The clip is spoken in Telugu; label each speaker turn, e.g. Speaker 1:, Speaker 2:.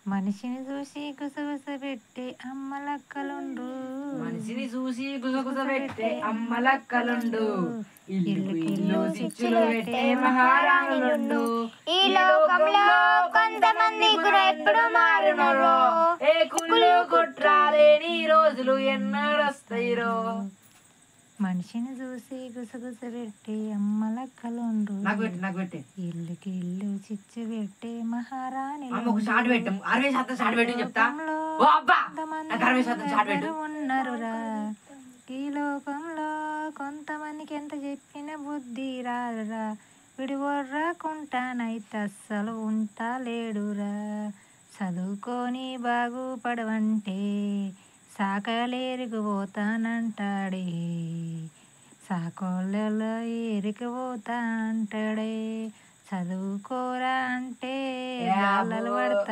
Speaker 1: మనిషిని చూసి గుసగుస పెట్టే అమ్మలక్కలుండ్రు.
Speaker 2: మనిషిని చూసి గుసగుస పెట్టే అమ్మలక్కలుండు. ఇల్లుకి ఇల్లు చిచ్చులు పెట్టే మహారాణులుండు.
Speaker 3: ఈ లోకంలో కొంతమంది గుణ ఎప్పుడు మారునరో.
Speaker 2: ఏ కుళ్ళు కుట్రాలేని రోజులు ఎన్నడొస్తాయిరో.
Speaker 1: మనిషిని చూసి గుసగుస పెట్టే అమ్మలక్కలుండ్రు.
Speaker 2: నాకు పెట్టే
Speaker 1: ఇల్లుకి ఇల్లు చిచ్చు పెట్టే మహారాణి
Speaker 2: ఒక షాట్ పెట్టు. 60% షాట్ పెట్టు చెప్తా. ఓ అబ్బా నాకు 60% షాట్ పెట్టు.
Speaker 1: ఉన్నారురా ఈ లోకంలో కొంతమందికి ఎంత చెప్పిన బుద్ధి రాదురా. విడివర్రాకుంటానైతే అస్సలు ఉంటా లేడురా. చదువుకొని బాగుపడవంటే సాకలేరిగిపోతానంటాడే. సాకోళ్ళలో ఏరికిపోతా అంటాడే. చదువుకోరా అంటే గాలలు పడతా.